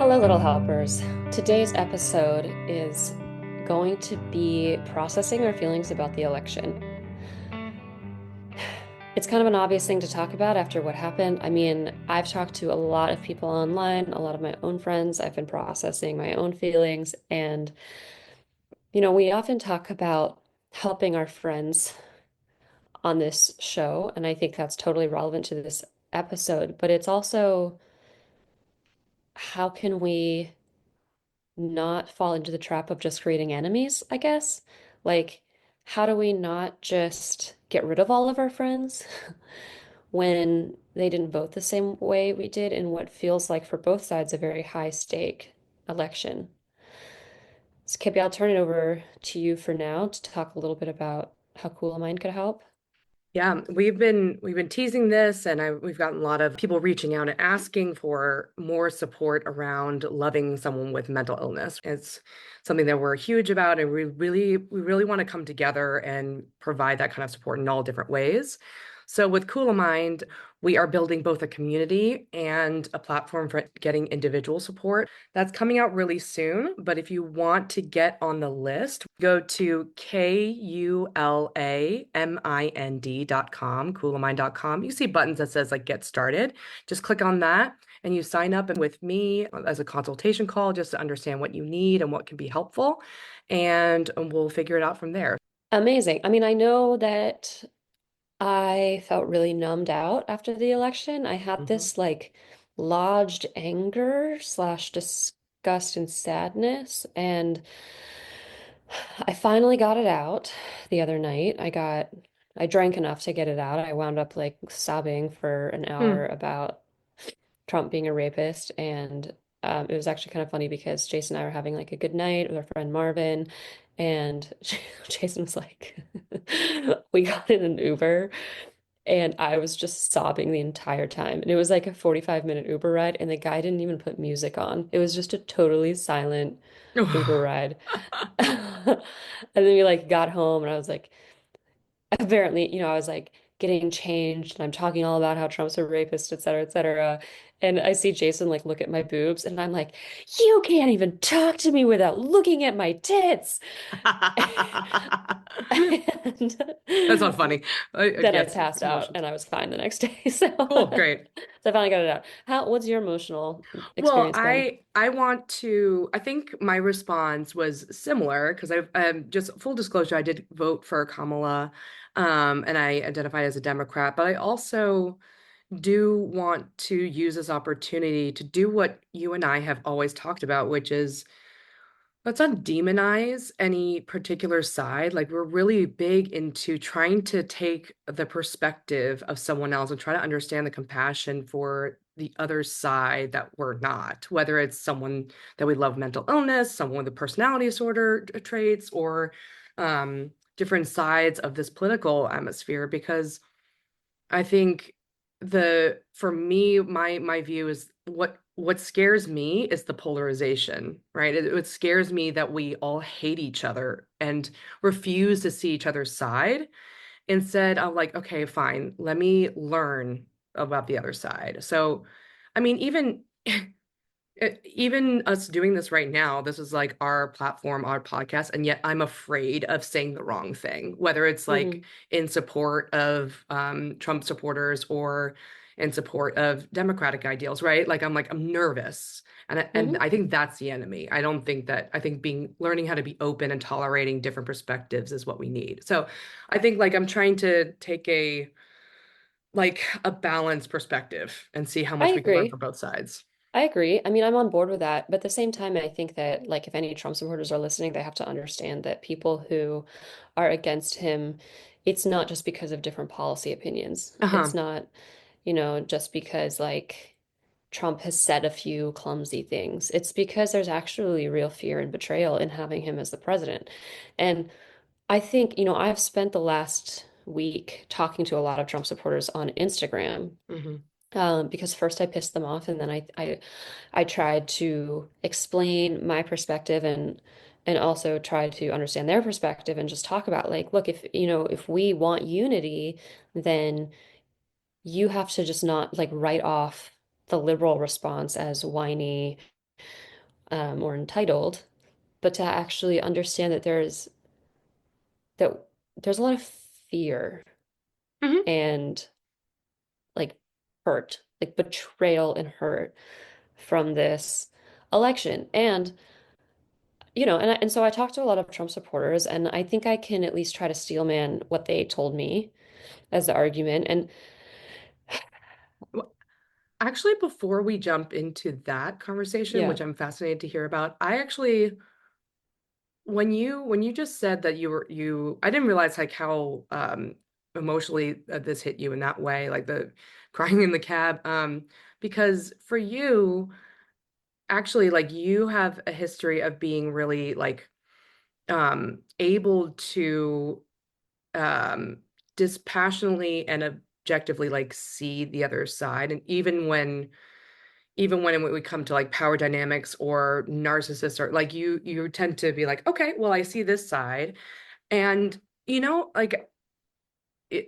Hello, little helpers. Today's episode is going to be processing our feelings about the election. It's kind of an obvious thing to talk about after what happened. I mean, I've talked to a lot of people online, a lot of my own friends. I've been processing my own feelings. And, we often talk about helping our friends on this show. And I think that's totally relevant to this episode. But it's also how can we not fall into the trap of just creating enemies, I guess. Like, how do we not just get rid of all of our friends when they didn't vote the same way we did in what feels like for both sides a very high stake election? So, Kippy, I'll turn it over to you for now to talk a little bit about how Cool a Mind could help. Yeah, we've been teasing this, and we've gotten a lot of people reaching out and asking for more support around loving someone with mental illness. It's something that we're huge about, and we really want to come together and provide that kind of support in all different ways. So with Cool of Mind, we are building both a community and a platform for getting individual support. That's coming out really soon, but if you want to get on the list, go to kulamind.com, coolamind.com. You see buttons that says like get started. Just click on that and you sign up and with me as a consultation call just to understand what you need and what can be helpful. And we'll figure it out from there. Amazing. I mean, I know that I felt really numbed out after the election. I had Mhm. this like lodged anger slash disgust and sadness. And I finally got it out the other night. I drank enough to get it out. I wound up like sobbing for an hour Hmm. about Trump being a rapist. And it was actually kind of funny because Jason and I were having like a good night with our friend Marvin. And Jason was like, we got in an Uber. And I was just sobbing the entire time. And it was like a 45-minute Uber ride, and the guy didn't even put music on. It was just a totally silent Uber ride. And then we like got home, and I was like, apparently, I was like getting changed, and I'm talking all about how Trump's a rapist, et cetera, et cetera. And I see Jason like look at my boobs, and I'm like, you can't even talk to me without looking at my tits. And That's not funny. then I Yes, passed out emotions. and I was fine the next day. So, Cool, great. so I finally got it out. What's your emotional Well, experience been? I want to. I think my response was similar because I've just full disclosure. I did vote for Kamala, and I identified as a Democrat. But I also do want to use this opportunity to do what you and I have always talked about, which is let's not demonize any particular side. Like we're really big into trying to take the perspective of someone else and try to understand the compassion for the other side that we're not, whether it's someone that we love mental illness, someone with a personality disorder traits, or different sides of this political atmosphere. Because I think the for me, my view is what scares me is the polarization, right? It scares me that we all hate each other and refuse to see each other's side. Instead, I'm like, okay, fine, let me learn about the other side. So, I mean, even us doing this right now, this is like our platform, our podcast, and yet I'm afraid of saying the wrong thing, whether it's like Hmm. in support of Trump supporters or in support of Democratic ideals, right? I'm nervous, and Hmm. I think that's the enemy. I don't think that I think being learning how to be open and tolerating different perspectives is what we need. So I think like I'm trying to take a balanced perspective and see how I much we can learn agree. from both sides. I agree. I mean, I'm on board with that. But at the same time, I think that, like, if any Trump supporters are listening, they have to understand that people who are against him, it's not just because of different policy opinions. It's Uh-huh. not, just because, like, Trump has said a few clumsy things. It's because there's actually real fear and betrayal in having him as the president. And I think, I've spent the last week talking to a lot of Trump supporters on Instagram, Hmm. because first I pissed them off, and then I tried to explain my perspective and also try to understand their perspective and just talk about like, look, if we want unity, then you have to just not like write off the liberal response as whiny or entitled, but to actually understand that there's a lot of fear Hmm. and like hurt, like betrayal and hurt from this election. And and so I talked to a lot of Trump supporters, and I think I can at least try to steelman what they told me as the argument. And Actually, before we jump into that conversation, yeah, which I'm fascinated to hear about, I actually when you just said that I didn't realize like how emotionally this hit you in that way, like the crying in the cab, because for you actually like you have a history of being really like able to um dispassionately and objectively like see the other side, and even when we come to like power dynamics or narcissists, or like you tend to be like, okay, well, I see this side. And like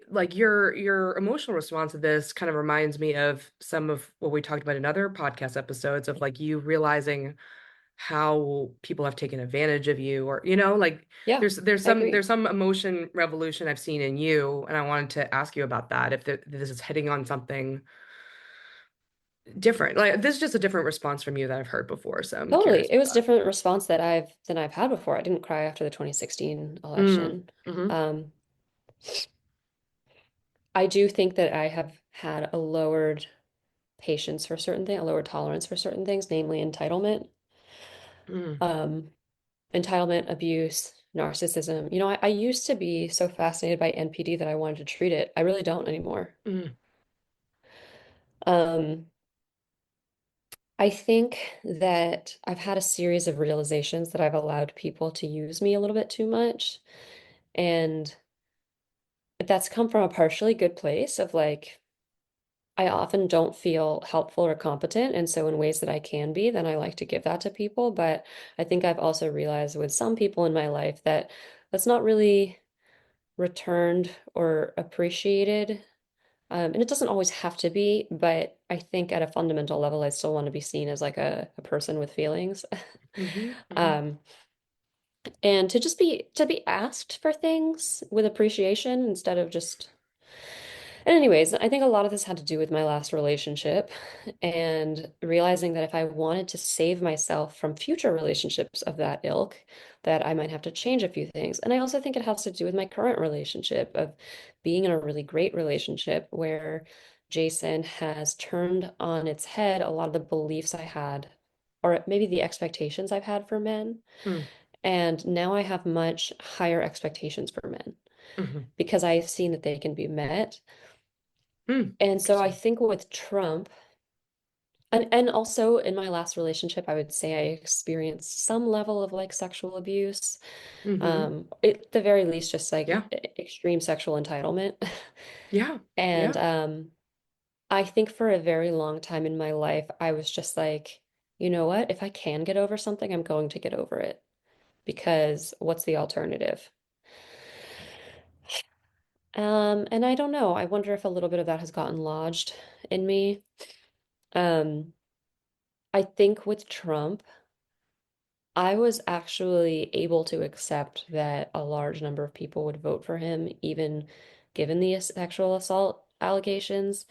like your emotional response to this kind of reminds me of some of what we talked about in other podcast episodes of like you realizing how people have taken advantage of you, or like yeah, there's I some agree. there's some emotion revolution I've seen in you, and I wanted to ask you about that, if this is hitting on something different. Like this is just a different response from you that I've heard before, so I'm Totally. curious It was a about different response than I've had before. I didn't cry after the 2016 that. election. Mm-hmm. Um, I do think that I have had a lowered patience for certain things, a lower tolerance for certain things, namely entitlement, Mm-hmm. um, entitlement, abuse, narcissism. I used to be so fascinated by NPD that I wanted to treat it. I really don't anymore. Mm-hmm. Um, I think that I've had a series of realizations that I've allowed people to use me a little bit too much. And that's come from a partially good place of like, I often don't feel helpful or competent. And so, in ways that I can be, then I like to give that to people. But I think I've also realized with some people in my life that that's not really returned or appreciated. And it doesn't always have to be, but I think at a fundamental level, I still want to be seen as like a person with feelings. Mm-hmm. Mm-hmm. Um, and to be asked for things with appreciation instead of just. And anyways, I think a lot of this had to do with my last relationship and realizing that if I wanted to save myself from future relationships of that ilk, that I might have to change a few things. And I also think it has to do with my current relationship of being in a really great relationship where Jason has turned on its head a lot of the beliefs I had, or maybe the expectations I've had for men. And now I have much higher expectations for men Mm-hmm. because I've seen that they can be met. Mm. And so I Interesting. think with Trump, and also in my last relationship, I would say I experienced some level of like sexual abuse. Mm-hmm. At the very least, just like Yeah. extreme sexual entitlement. Yeah. And Yeah. I think for a very long time in my life, I was just like, you know what? If I can get over something, I'm going to get over it because what's the alternative? And I don't know. I wonder if a little bit of that has gotten lodged in me. Um, I think with Trump, I was actually able to accept that a large number of people would vote for him, even given the sexual assault allegations.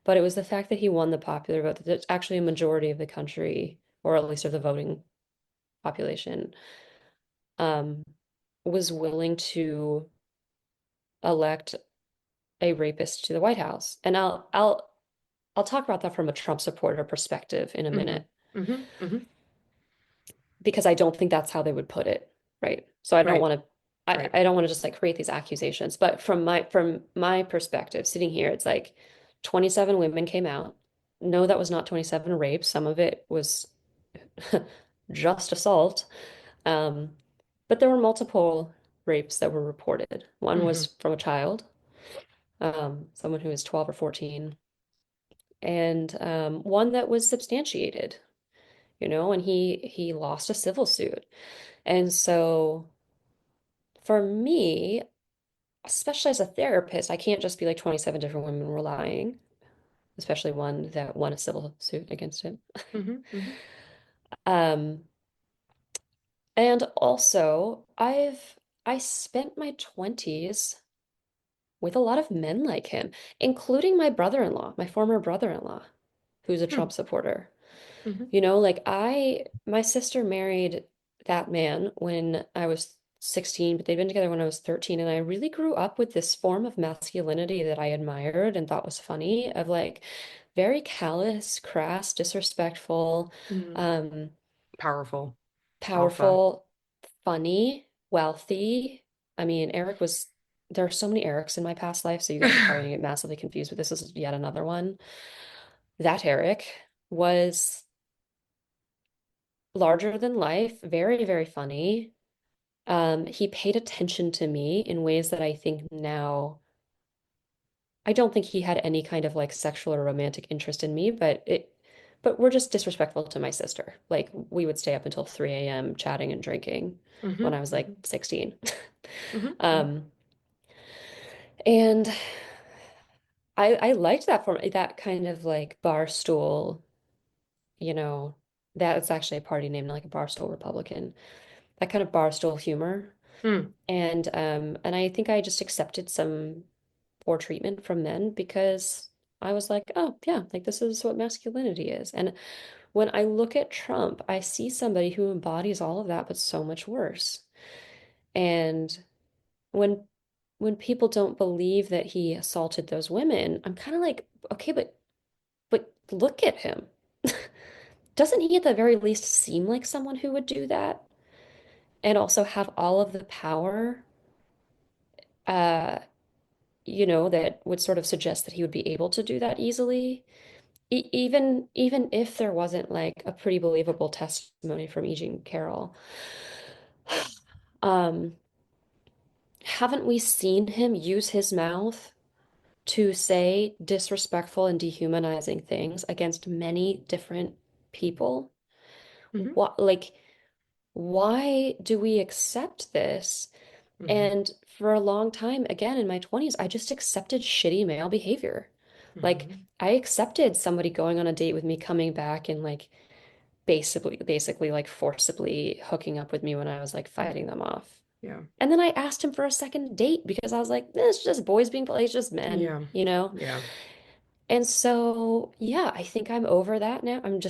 But it was the fact that he won the popular vote, that actually a majority of the country, or at least of the voting population, um, was willing to elect a rapist to the White House. And I'll talk about that from a Trump supporter perspective in a Mm-hmm. minute, Mm-hmm. Mm-hmm. because I don't think that's how they would put it, right? So I don't Right. want to Right. I don't want to just like create these accusations, but from my perspective, sitting here, it's like 27 women came out. No, that was not 27 rapes. Some of it was just assault. Um, but there were multiple rapes that were reported. One Mm-hmm. was from a child, someone who was 12 or 14, and one that was substantiated, and he lost a civil suit. And so for me, especially as a therapist, I can't just be like 27 different women were lying, especially one that won a civil suit against him. Mm-hmm. Mm-hmm. Um, and also I spent my 20s with a lot of men like him, including my brother-in-law, my former brother-in-law, who's a Hmm. Trump supporter. Hmm. You know, my sister married that man when I was 16, but they'd been together when I was 13. And I really grew up with this form of masculinity that I admired and thought was funny, of like very callous, crass, disrespectful, Mm. um, Powerful. Alpha. powerful, funny, wealthy. I mean, there are so many Erics in my past life, so you guys are probably gonna get massively confused, but this is yet another one. That Eric was larger than life, very, very funny. He paid attention to me in ways that I think now, I don't think he had any kind of like sexual or romantic interest in me, but we're just disrespectful to my sister. Like we would stay up until 3 a.m. chatting and drinking when Hmm. I was like Hmm. 16. Hmm. Hmm. Um, and I liked that form, that kind of like bar stool, you know, that's actually a party name, like a Barstool Republican, that kind of barstool humor. Mm. And I think I just accepted some poor treatment from men because I was like, oh yeah, like this is what masculinity is. And when I look at Trump, I see somebody who embodies all of that, but so much worse. And when when people don't believe that he assaulted those women, I'm kind of like, okay, but look at him. Doesn't he at the very least seem like someone who would do that and also have all of the power? Uh, that would sort of suggest that he would be able to do that easily, even if there wasn't like a pretty believable testimony from E. Jean Carroll. Um, haven't we seen him use his mouth to say disrespectful and dehumanizing things against many different people? Hmm. Like, why do we accept this? Hmm. And for a long time, again, in my 20s, I just accepted shitty male behavior. Like, Hmm. I accepted somebody going on a date with me, coming back and like basically like forcibly hooking up with me when I was like fighting them off. Yeah. And then I asked him for a second date because I was like, it's just boys being played, it's just men, Yeah. you know? Yeah. And so, yeah, I think I'm over that now. I'm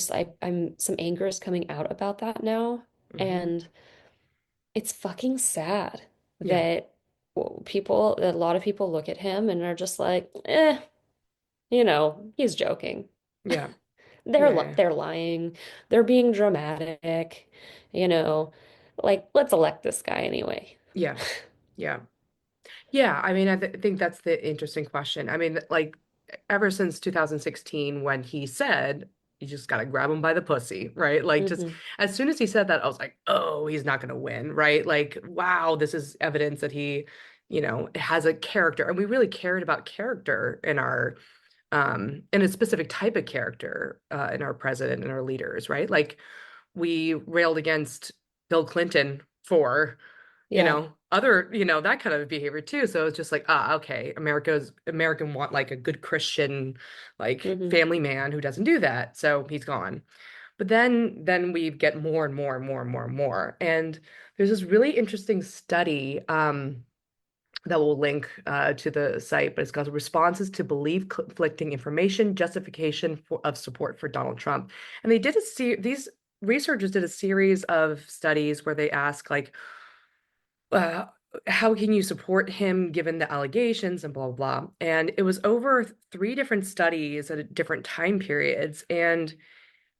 some anger is coming out about that now. Hmm. And it's fucking sad Yeah. that a lot of people look at him and are just like, he's joking. Yeah. They're Yeah. Yeah. they're lying. They're being dramatic, you know. Like, let's elect this guy anyway. Yeah. Yeah. Yeah, I mean, I think that's the interesting question. I mean, like, ever since 2016, when he said, you just got to grab him by the pussy, right? Like, just Hmm. as soon as he said that, I was like, oh, he's not going to win, right? Like, wow, this is evidence that he, has a character. And we really cared about character in a specific type of character, in our president and our leaders, right? Like, we railed against Bill Clinton for Yeah. other, that kind of behavior too. So it's just like, okay, American want like a good Christian, like Hmm. family man who doesn't do that. So he's gone. But then we get more and more and more and more and more. And there's this really interesting study, that will link to the site, but it's called Responses to Belief Conflicting Information, Justification of Support for Donald Trump. And these researchers did a series of studies where they ask like, uh, how can you support him given the allegations and blah, blah, blah. And it was over three different studies at different time periods. And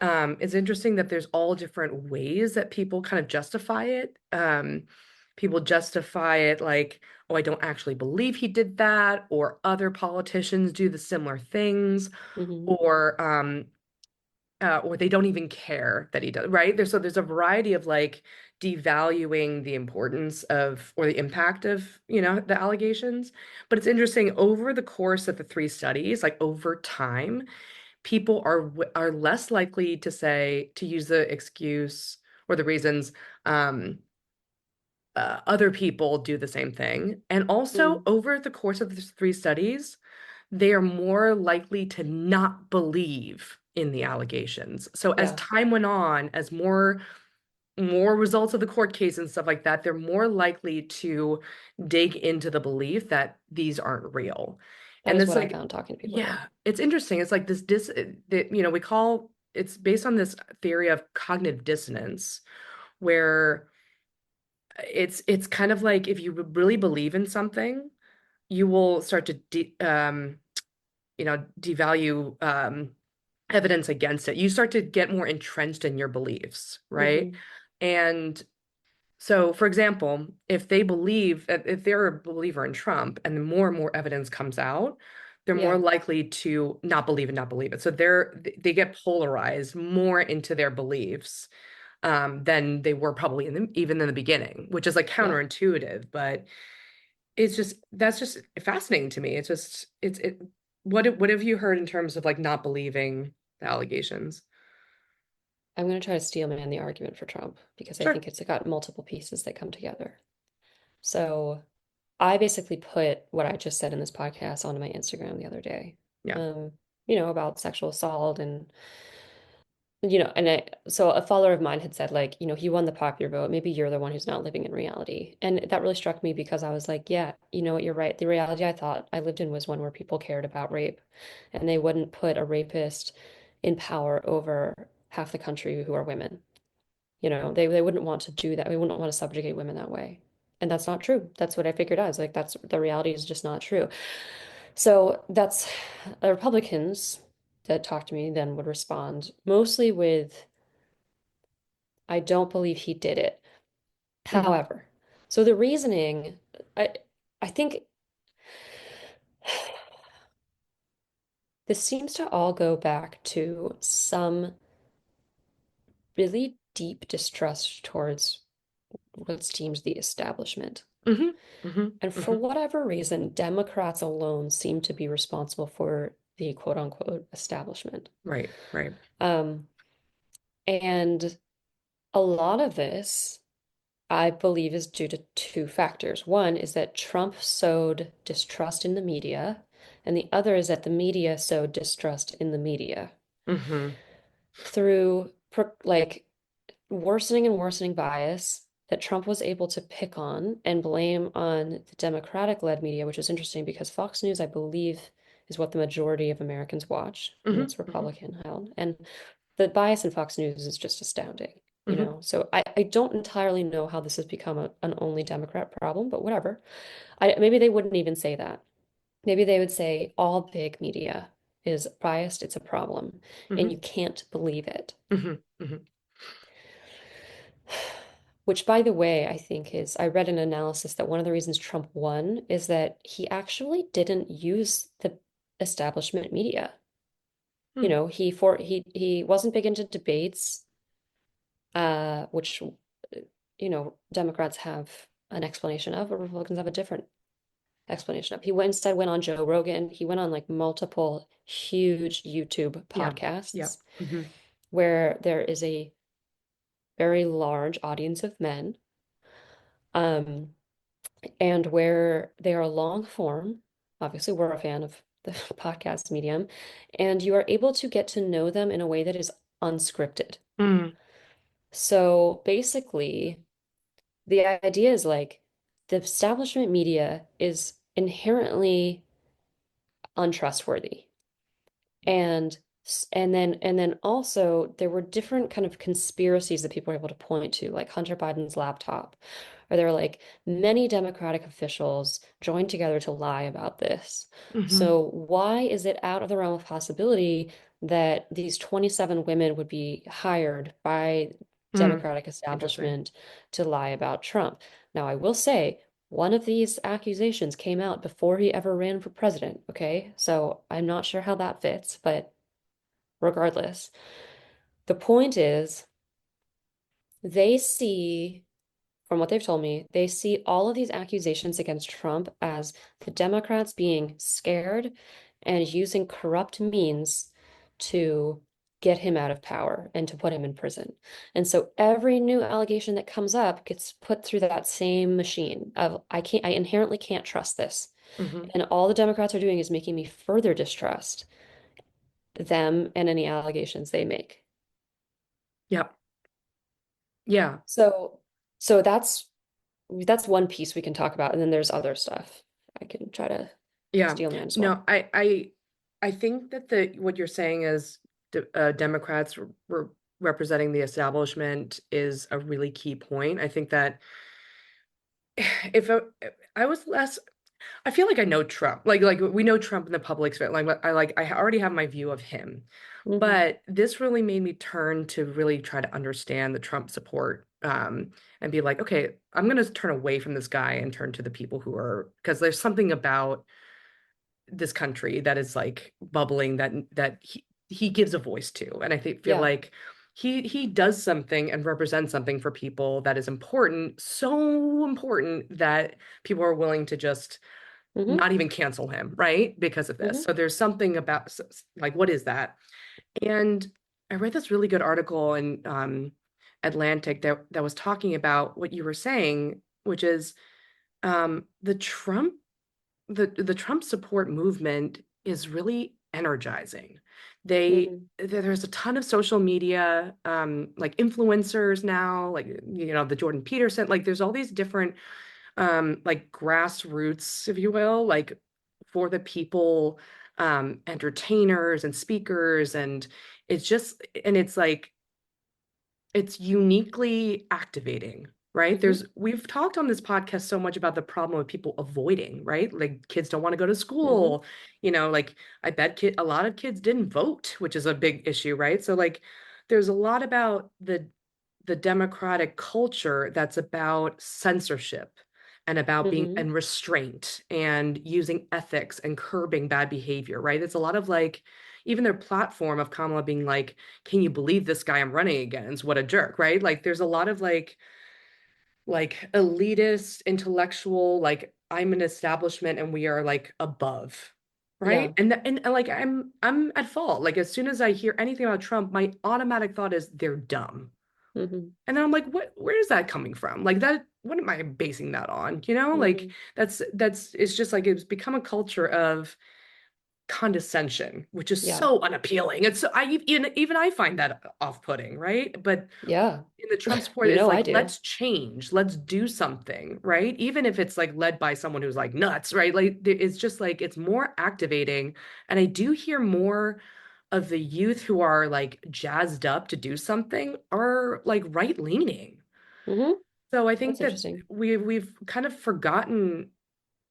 it's interesting that there's all different ways that people kind of justify it. People justify it like, oh, I don't actually believe he did that, or other politicians do the similar things, Hmm. or they don't even care that he does, right? There's a variety of like devaluing the importance of or the impact of, the allegations. But it's interesting over the course of the three studies, like over time, people are less likely to use the excuse or the reasons, um, other people do the same thing. And also Mm. over the course of the three studies, they are more likely to not believe in the allegations. So as Yeah, time went on, as more results of the court case and stuff like that, they're more likely to dig into the belief that these aren't real. that And is it's what I like, found talking to people too. yeah, it's interesting. It's like this that, we call it's based on this theory of cognitive dissonance, where it's kind of like if you really believe in something, you will start to devalue evidence against it. You start to get more entrenched in your beliefs, right? Hmm. And so, for example, if they're a believer in Trump and the more and more evidence comes out, they're more Yeah, likely to not believe it. So they get polarized more into their beliefs than they were probably even in the beginning, which is like yeah. counterintuitive, but that's just fascinating to me. It's just it. What have you heard in terms of like not believing the allegations? I'm going to try to steel man the argument for Trump because I Sure. think it's got multiple pieces that come together. So I basically put what I just said in this podcast onto my Instagram the other day, Yeah. um, about sexual assault so a follower of mine had said, like, he won the popular vote. Maybe you're the one who's not living in reality. And that really struck me because I was like, yeah, you know what, you're right. The reality I thought I lived in was one where people cared about rape and they wouldn't put a rapist in power over half the country who are women. They wouldn't want to do that. They wouldn't want to subjugate women that way. And that's not true. That's what I figured out. Is like that's the reality is just not true. So that's the Republicans that talk to me then would respond mostly with, I don't believe he did it. Hmm. However, so the reasoning, I I think this seems to all go back to some really deep distrust towards what's deemed the establishment. Hmm. Hmm. And for Hmm. whatever reason, Democrats alone seem to be responsible for the quote unquote establishment. Right, right. Um, and a lot of this, I believe, is due to two factors. One is that Trump sowed distrust in the media, and the other is that the media sowed distrust in the media Hmm. through like worsening and worsening bias that Trump was able to pick on and blame on the Democratic-led media, which is interesting because Fox News, I believe, is what the majority of Americans watch, and Hmm. it's Hmm. Republican held. And the bias in Fox News is just astounding, Hmm. So I don't entirely know how this has become an only Democrat problem, but whatever. Maybe they wouldn't even say that. Maybe they would say all big media is biased, it's a problem, and Hmm. you can't believe it. Hmm. Hmm. Which, by the way, I think I read an analysis that one of the reasons Trump won is that he actually didn't use the establishment media. He wasn't big into debates, which, Democrats have an explanation of, but Republicans have a different explanation of. He instead went on Joe Rogan. He went on like multiple huge YouTube Yeah. Yeah. podcasts Hmm. where there is a very large audience of men. Um, and where they are long form. Obviously, we're a fan of the podcast medium, and you are able to get to know them in a way that is unscripted. Mm. So basically, the idea is like the establishment media is inherently untrustworthy. And and then also there were different kind of conspiracies that people were able to point to, like Hunter Biden's laptop, or there were like many Democratic officials joined together to lie about this. Hmm. So why is it out of the realm of possibility that these 27 women would be hired by Mm. Democratic Interesting. establishment to lie about Trump? Now, I will say one of these accusations came out before he ever ran for president, okay? So I'm not sure how that fits, but regardless, the point is they see, from what they've told me, they see all of these accusations against Trump as the Democrats being scared and using corrupt means to get him out of power and to put him in prison. And so every new allegation that comes up gets put through that same machine of I inherently can't trust this. Hmm. And all the Democrats are doing is making me further distrust. them and any allegations they make. Yep. Yeah. So, so that's one piece we can talk about, and then there's other stuff I can try to Yeah. steal man as No, well. I think that the what you're saying is Democrats were representing the establishment is a really key point. I think that if I was less, I feel like I know Trump. Like we know Trump in the public sphere. I already have my view of him. Hmm. But this really made me turn to really try to understand the Trump support, and be like, okay, I'm going to turn away from this guy and turn to the people who are, because there's something about this country that is like bubbling that he gives a voice to, and I think feel Yeah. like he does something and represents something for people that is important, so important that people are willing to just Hmm. not even cancel him, right? Because of this. Hmm. So there's something about like, what is that? And I read this really good article in Atlantic that was talking about what you were saying, which is the the Trump support movement is really energizing. Hmm. There's a ton of social media, like influencers now, like the Jordan Peterson, like there's all these different like grassroots, if you will, like for the people, entertainers and speakers, and it's like it's uniquely activating, right? Hmm. We've talked on this podcast so much about the problem of people avoiding, right? Like kids don't want to go to Hmm. school, like I bet a lot of kids didn't vote, which is a big issue, right? So like there's a lot about the democratic culture that's about censorship and about being Hmm. and restraint and using ethics and curbing bad behavior, right? It's a lot of like even their platform of Kamala being like, can you believe this guy I'm running against? What a jerk, right? Like there's a lot of like elitist, intellectual, like I'm an establishment and we are like above. Right. Yeah. And like I'm at fault. Like as soon as I hear anything about Trump, my automatic thought is they're dumb. Hmm. And then I'm like, where is that coming from? Like that, what am I basing that on? Like Hmm. that's it's just like it's become a culture of condescension, which is Yeah. so unappealing. It's so even I find that off-putting, right? But Yeah. in the Trump support, You it's know like, I do. let's change, let's do something, right? Even if it's like led by someone who's like nuts, right? Like it's just like it's more activating. And I do hear more of the youth who are like jazzed up to do something are like right-leaning. Hmm. So I think That's that interesting. we've kind of forgotten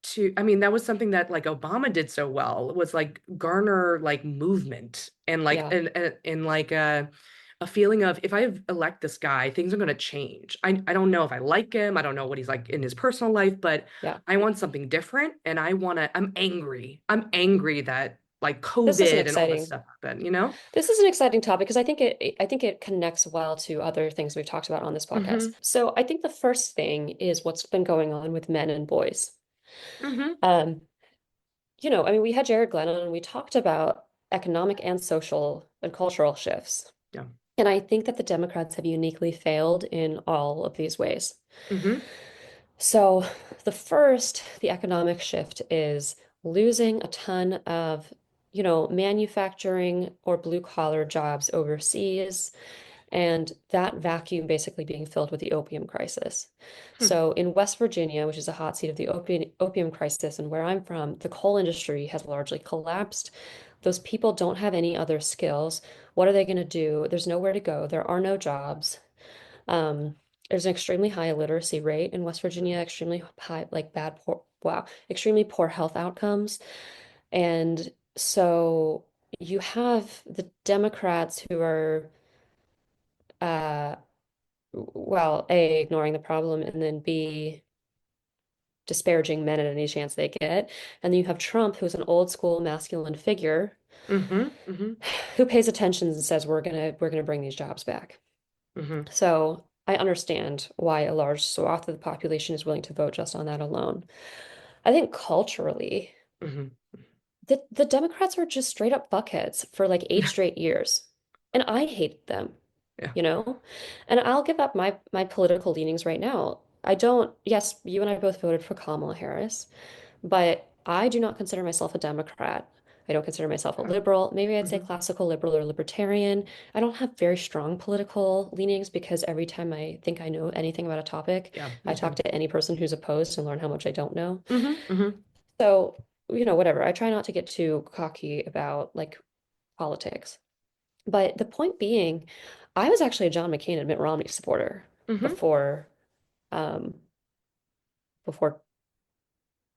to, I mean, that was something that like Obama did so well, was like garner like movement and like Yeah. and like a feeling of if I elect this guy, things are going to change. I don't know if I like him. I don't know what he's like in his personal life, but Yeah. I want something different and I'm angry. I'm angry that like This is an COVID and all this exciting stuff happened? This is an exciting topic because I think it connects well to other things we've talked about on this podcast. Hmm. So I think the first thing is what's been going on with men and boys. Hmm. Um, I mean, we had Jared Glenn on and we talked about economic and social and cultural shifts. Yeah. And I think that the Democrats have uniquely failed in all of these ways. Hmm. So the economic shift is losing a ton of, manufacturing or blue collar jobs overseas, and that vacuum basically being filled with the opium crisis. So in West Virginia, which is a hot seat of the opium crisis, and where I'm from, the coal industry has largely collapsed. Those people don't have any other skills. What are they going to do? There's nowhere to go. There are no jobs. Um, there's an extremely high illiteracy rate in West Virginia, extremely high, like extremely poor health outcomes. And so you have the Democrats who are uh, well, A, ignoring the problem, and then B, disparaging men at any chance they get. And then you have Trump, who's an old school masculine figure Hmm. Hmm. who pays attention and says, we're gonna bring these jobs back. Hmm. So I understand why a large swath of the population is willing to vote just on that alone. I think culturally, Hmm. the Democrats are just straight up fuckheads for like 8 straight years. And I hate them. Yeah. you know? And I'll give up my political leanings right now. I don't, yes, you and I both voted for Kamala Harris, but I do not consider myself a Democrat. I don't consider myself a Yeah. liberal. Maybe I'd say Hmm. classical liberal or libertarian. I don't have very strong political leanings because every time I think I know anything about a topic, Yeah, I me talk too. to any person who's opposed and learn how much I don't know. Hmm. Hmm. So, whatever. I try not to get too cocky about like politics. But the point being, I was actually a John McCain and Mitt Romney supporter Hmm. before um before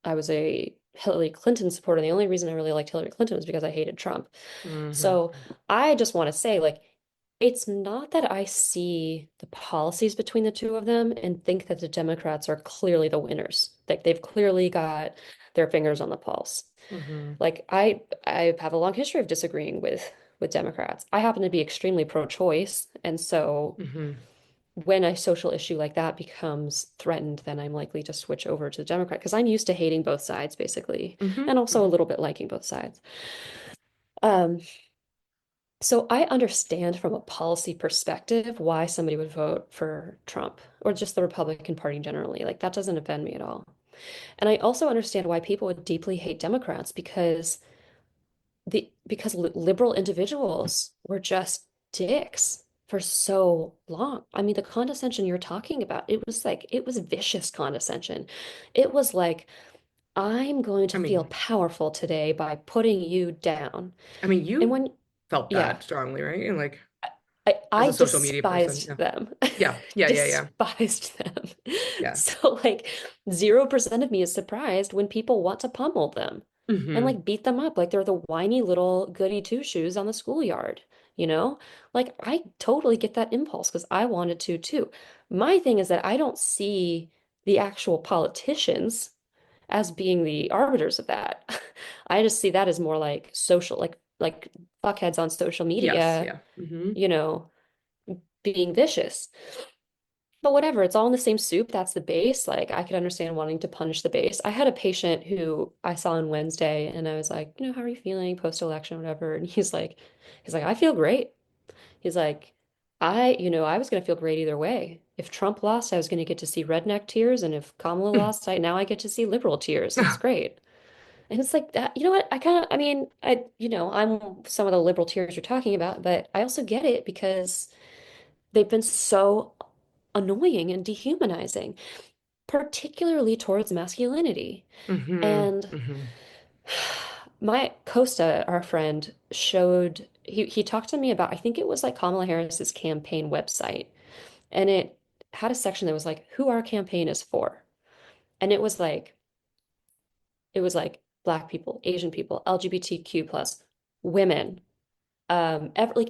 I was a Hillary Clinton supporter. The only reason I really liked Hillary Clinton was because I hated Trump. Hmm. So I just want to say, like, it's not that I see the policies between the two of them and think that the Democrats are clearly the winners. Like they've clearly got their fingers on the pulse. Hmm. Like I have a long history of disagreeing with Democrats. I happen to be extremely pro-choice, and so Hmm. when a social issue like that becomes threatened, then I'm likely to switch over to the Democrat because I'm used to hating both sides, basically, Hmm. and also a Hmm. little bit liking both sides. Um, so I understand from a policy perspective why somebody would vote for Trump or just the Republican Party generally. Like that doesn't offend me at all. And I also understand why people would deeply hate Democrats because liberal individuals were just dicks for so long. I mean, the condescension you're talking about, it was vicious condescension. It was like, I'm going I to feel mean, powerful today by putting you down. And you when, felt yeah, that strongly, right? And like as I a social media person, despised yeah. them. Yeah. Yeah. Yeah. Yeah. Despised them. Yeah. So like 0% of me is surprised when people want to pummel them and Hmm. like beat them up like they're the whiny little goody two shoes on the schoolyard, you know? Like I totally get that impulse because I wanted to too. My thing is that I don't see the actual politicians as being the arbiters of that. I just see that as more like social, like fuckheads on social Yes. media, Yeah. Hmm. you know, being vicious. But whatever, it's all in the same soup. That's the base. Like I could understand wanting to punish the base. I had a patient who I saw on Wednesday and I was like, how are you feeling post-election, whatever? And he's like, I feel great. He's like, I was gonna feel great either way. If Trump lost, I was gonna get to see redneck tears, and if Kamala lost, now I get to see liberal tears. It's great. And it's like that, you know what? I mean, I'm some of the liberal tears you're talking about, but I also get it because they've been so annoying and dehumanizing, particularly towards masculinity. Hmm. And Hmm. my Costa, our friend, he talked to me about, I think it was like Kamala Harris's campaign website, and it had a section that was like, who our campaign is for. And it was like Black people, Asian people, LGBTQ plus, women, every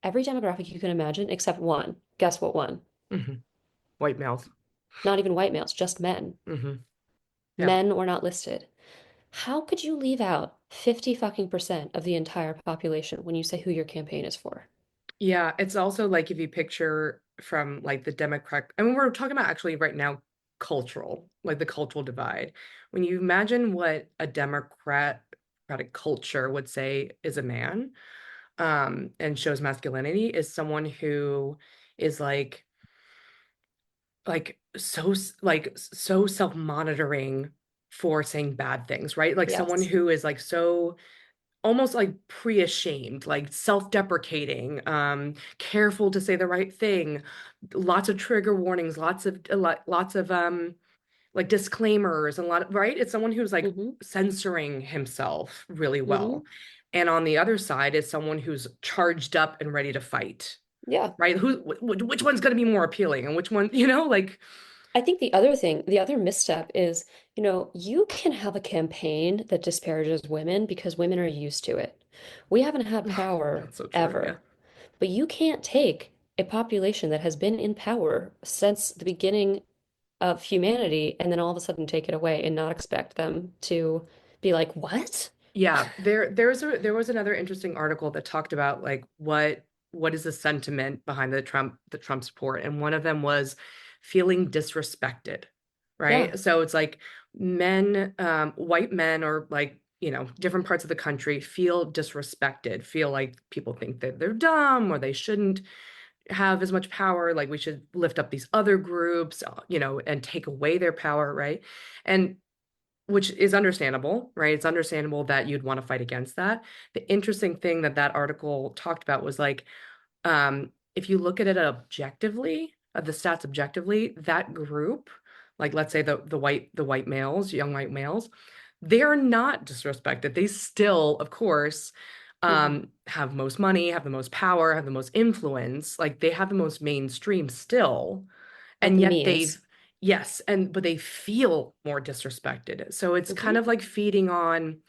demographic you can imagine except one. Guess what one? Hmm. White mouth. Not even white males, just men. Hmm. Yeah. Men were not listed. How could you leave out 50 fucking percent of the entire population when you say who your campaign is for? Yeah, it's also like if you picture from like the Democrat, I mean, we're talking about actually right now cultural, like the cultural divide. When you imagine what a democratic culture would say is a man, and shows masculinity is someone who is so self-monitoring for saying bad things, right? Like someone Yes. who is like so almost like pre-ashamed, like self-deprecating, careful to say the right thing, lots of trigger warnings, lots of like disclaimers and a lot of, right? It's someone who's like Hmm. censoring himself really well. Hmm. And on the other side is someone who's charged up and ready to fight, Yeah. right? Which one's going to be more appealing and which one, like, I think the other misstep is, you can have a campaign that disparages women because women are used to it. We haven't had power that's so true. Yeah. ever, but you can't take a population that has been in power since the beginning of humanity and then all of a sudden take it away and not expect them to be like, what? Yeah, there was another interesting article that talked about like what is the sentiment behind the Trump support, and one of them was feeling disrespected, Yeah. right? So it's like white men or like different parts of the country feel disrespected, feel like people think that they're dumb or they shouldn't have as much power, like we should lift up these other groups, and take away their power, right? And which is understandable, right? It's understandable that you'd want to fight against that. The interesting thing that that article talked about was like, if you look at it objectively, the stats objectively, that group, like let's say the white males, young white males, they're not disrespected. They still, of course, Hmm. have most money, have the most power, have the most influence. Like they have the most mainstream still, Have and the yet they've means. yes, and but they feel more disrespected. So it's kind Hmm. of like feeding on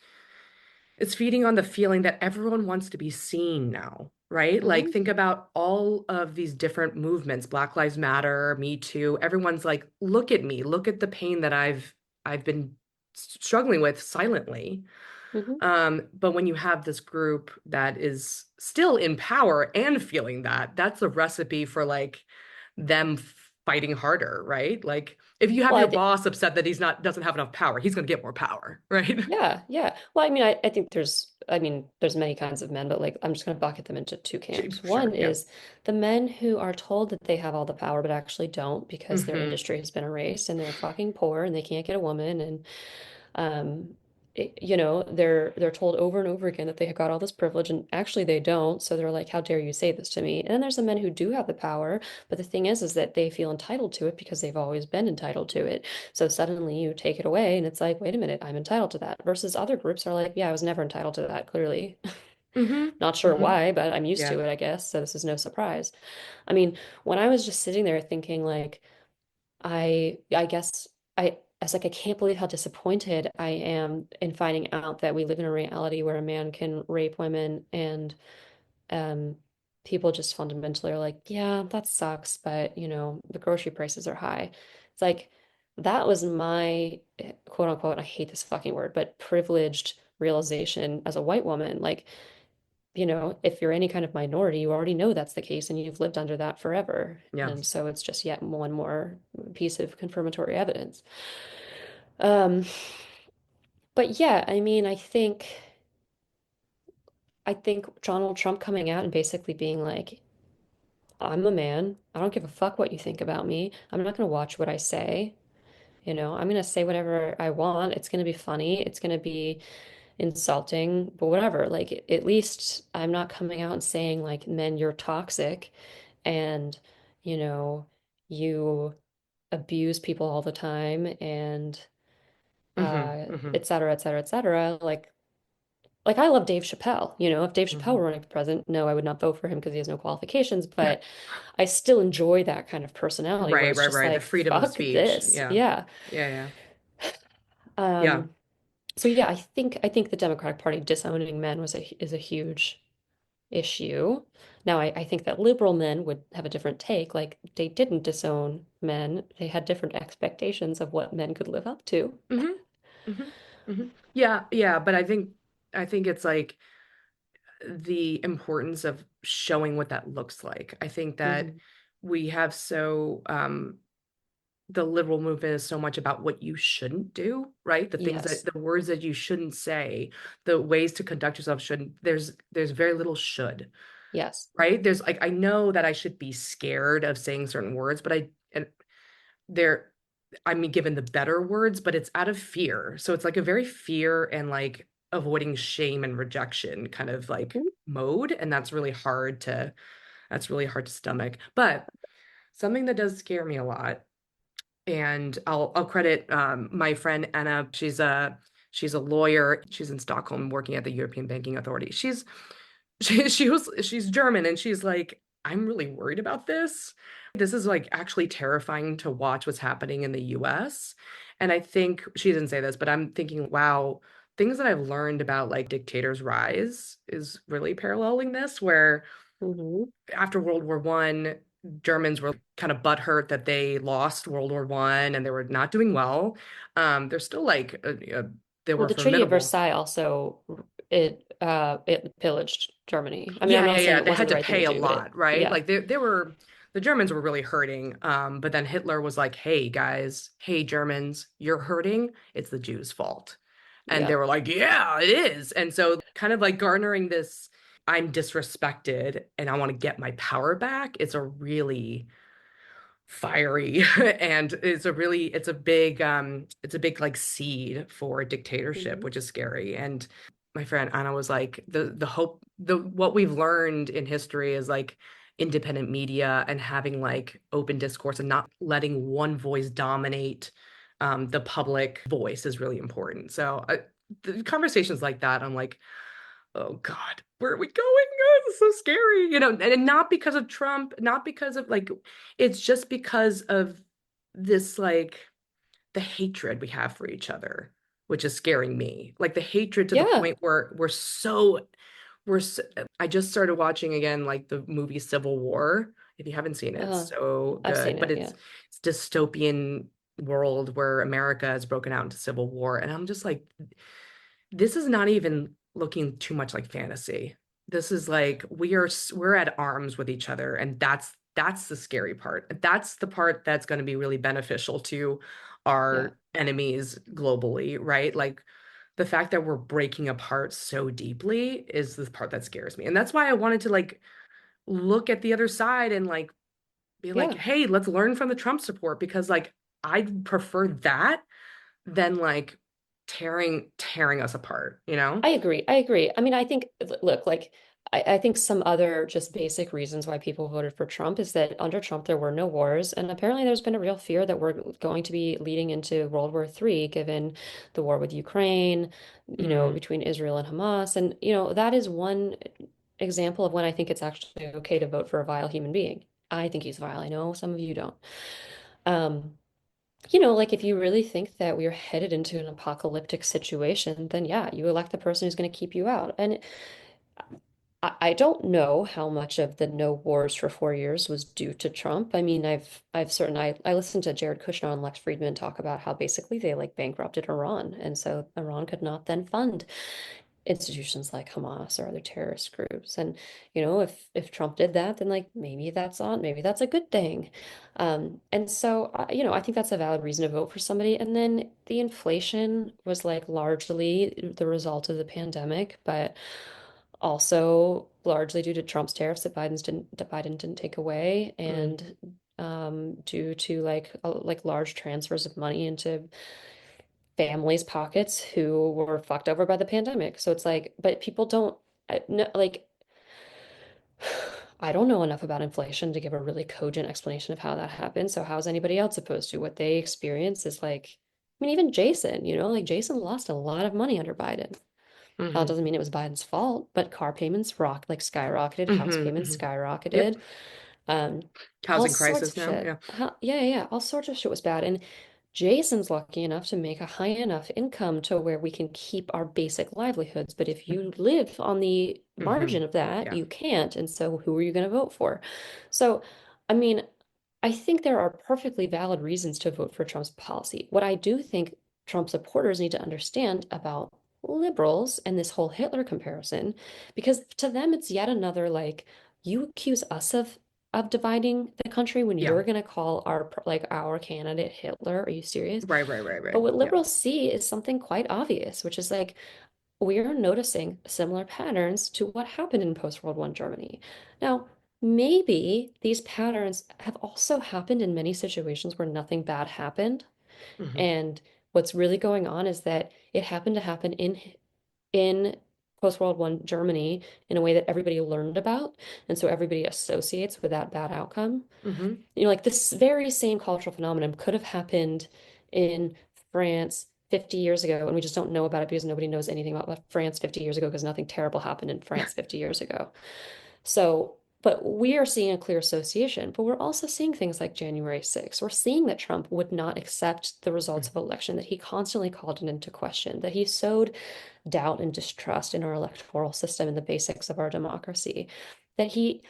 the feeling that everyone wants to be seen now, right? Like, Hmm. think about all of these different movements, Black Lives Matter, Me Too. Everyone's like, look at me, look at the pain that I've been struggling with silently. Hmm. But when you have this group that is still in power and feeling that, that's a recipe for like them fighting harder, right? Like if you have Well, your boss upset that he's not doesn't have enough power, he's gonna get more power, right? yeah, yeah. Well, I mean, I think there's many kinds of men, but like I'm just going to bucket them into two camps. One Sure, yeah. is the men who are told that they have all the power, but actually don't because their Hmm. industry has been erased and they're fucking poor and they can't get a woman and um they're told over and over again that they have got all this privilege and actually they don't, so they're like, how dare you say this to me? And then there's the men who do have the power, but the thing is that they feel entitled to it because they've always been entitled to it, so suddenly you take it away and it's like, wait a minute, I'm entitled to that, versus other groups are like, yeah, I was never entitled to that, clearly. Hmm. Not sure Hmm. why, but I'm used Yeah. to it, I guess, so this is no surprise. I mean, when I was just sitting there thinking like, I guess I was like, I can't believe how disappointed I am in finding out that we live in a reality where a man can rape women and um people just fundamentally are like, yeah, that sucks, but the grocery prices are high. It's like that was my quote unquote, I hate this fucking word, but privileged realization as a white woman. Like, if you're any kind of minority, you already know that's the case and you've lived under that forever. Yeah. And so it's just yet one more piece of confirmatory evidence. Um, but yeah, I mean, I think Donald Trump coming out and basically being like, I'm a man. I don't give a fuck what you think about me. I'm not going to watch what I say. I'm going to say whatever I want. It's going to be funny. It's going to be insulting, but whatever. Like, at least I'm not coming out and saying, like, men, you're toxic and, you know, you abuse people all the time and, Hmm. Hmm. et cetera, et cetera, et cetera. Like I love Dave Chappelle. If Dave Chappelle Hmm. were running for president, no, I would not vote for him because he has no qualifications, Yeah. but I still enjoy that kind of personality where Right, it's right, just right. The like, freedom of fuck speech. this. Yeah. Yeah. Yeah, yeah. Yeah. Um, so yeah, I think the Democratic Party disowning men is a huge issue. Now, I think that liberal men would have a different take. Like they didn't disown men. They had different expectations of what men could live up to. Hmm. Hmm. Hmm. Yeah, yeah, but I think it's like the importance of showing what that looks like. I think that Hmm. we have the liberal movement is so much about what you shouldn't do, right? Yes. The words that you shouldn't say, the ways to conduct yourself shouldn't. There's very little should, Yes. right? There's like I know that I should be scared of saying certain words, but they're I mean given the better words, but it's out of fear. So it's like a very fear and like avoiding shame and rejection kind of like Mhm. mode, and that's really hard to stomach. But something that does scare me a lot, and I'll credit my friend Anna. She's a lawyer. She's in Stockholm working at the European Banking Authority. She's German, and she's like, I'm really worried about this. This is like actually terrifying to watch what's happening in the US. And I think she didn't say this, but I'm thinking, wow, things that I've learned about like dictators' rise is really paralleling this, where Mhm. after World War One, Germans were kind of butthurt that they lost World War One and they were not doing well. They're still like they Well, were the Treaty of formidable. Versailles also it pillaged Germany. I mean, I'm Yeah, not yeah, saying yeah. it They wasn't had the to right thing to pay a do, but it lot, right? yeah. Like the Germans were really hurting. But then Hitler was like, "Hey guys, hey Germans, you're hurting. It's the Jews' fault." And they Yeah. were like, "Yeah, it is." And so kind of like garnering this, I'm disrespected and I want to get my power back. It's a really fiery and it's a big like seed for dictatorship, Hmm. which is scary. And my friend Anna was like, the hope, the what we've learned in history is like independent media and having like open discourse and not letting one voice dominate the public voice is really important. So the conversations like that, I'm like, oh God, where are we going? Oh, it's so scary, and not because of Trump, not because of like, it's just because of this, like, the hatred we have for each other, which is scaring me. Like the hatred to the Yeah. point where we're so, I just started watching again, like the movie Civil War. If you haven't seen it, it's Uh, so I've good. seen But it. Yeah. it's dystopian world where America has broken out into civil war. And I'm just like, this is not even looking too much like fantasy. This is like we're at arms with each other, and that's the scary part. That's the part that's going to be really beneficial to Yeah. our enemies globally, right? Like the fact that we're breaking apart so deeply is the part that scares me. And that's why I wanted to like look at the other side and like be like, Yeah. "Hey, let's learn from the Trump support," because like I'd prefer that than like tearing us apart, you know? I agree. I agree. I mean, I think, look, like, I think some other just basic reasons why people voted for Trump is that under Trump, there were no wars. And apparently, there's been a real fear that we're going to be leading into World War III, given the war with Ukraine, Mm, between Israel and Hamas. And, that is one example of when I think it's actually okay to vote for a vile human being. I think he's vile. I know some of you don't. Um, like if you really think that we're headed into an apocalyptic situation, then yeah, you elect the person who's going to keep you out. And I don't know how much of the no wars for 4 years was due to Trump. I mean, I listened to Jared Kushner and Lex Friedman talk about how basically they like bankrupted Iran, and so Iran could not then fund institutions like Hamas or other terrorist groups. And if Trump did that, then like maybe that's a good thing. And so I think that's a valid reason to vote for somebody. And then the inflation was like largely the result of the pandemic, but also largely due to Trump's tariffs that Biden didn't take away, mm, and due to like large transfers of money into families' pockets who were fucked over by the pandemic. So it's like, but people don't, no, like, I don't know enough about inflation to give a really cogent explanation of how that happened. So how is anybody else supposed to? What they experience is like, I mean, even Jason, like Jason lost a lot of money under Biden. hmm Doesn't mean it was Biden's fault, but car payments like skyrocketed, house hmm payments hmm Yep. skyrocketed, um, all Housing sorts crisis of now. shit. Yeah. Yeah, yeah, yeah, all sorts of shit was bad. And Jason's lucky enough to make a high enough income to where we can keep our basic livelihoods. But if you live on the hmm margin of that, Yeah. you can't. And so who are you going to vote for? So, I mean, I think there are perfectly valid reasons to vote for Trump's policy. What I do think Trump supporters need to understand about liberals and this whole Hitler comparison, because to them it's yet another like you accuse us of dividing the country when Yeah. you're going to call our candidate Hitler. Are you serious? Right, right, right, But right. what Yeah. liberals see is something quite obvious, which is like we're noticing similar patterns to what happened in post-World War Germany. Now, maybe these patterns have also happened in many situations where nothing bad happened. hmm And what's really going on is that it happened to happen in post-World War Germany in a way that everybody learned about, and so everybody associates with that bad outcome. hmm Like this very same cultural phenomenon could have happened in France 50 years ago, and we just don't know about it because nobody knows anything about France 50 years ago because nothing terrible happened in France 50 years ago. So, but we are seeing a clear association, but we're also seeing things like January 6th. We're seeing that Trump would not accept the results of election, that he constantly called it into question, that he sowed doubt and distrust in our electoral system and the basics of our democracy, that he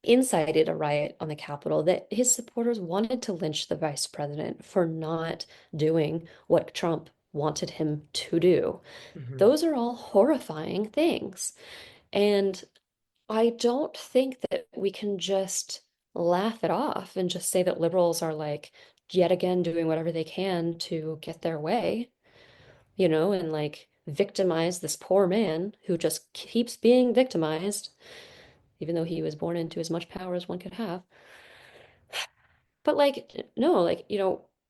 incited a riot on the Capitol, that his supporters wanted to lynch the vice president for not doing what Trump wanted him to do. hmm Those are all horrifying things. And I don't think that we can just laugh it off and just say that liberals are like yet again doing whatever they can to get their way, and like victimize this poor man who just keeps being victimized, even though he was born into as much power as one could have. But like, no, like,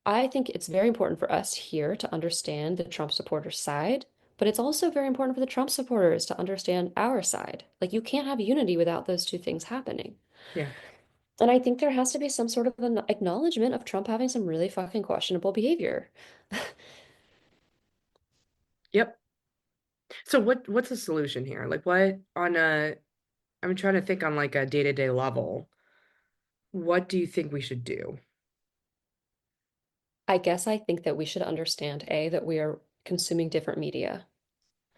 I think it's very important for us here to understand the Trump supporters' side, but it's also very important for the Trump supporters to understand our side. Like, you can't have unity without those two things happening. Yeah. And I think there has to be some sort of an acknowledgement of Trump having some really fucking questionable behavior. Yep. So what's the solution here? Like what on a I'm trying to think on like a day-to-day level. What do you think we should do? I guess I think that we should understand, A, that we are consuming different media,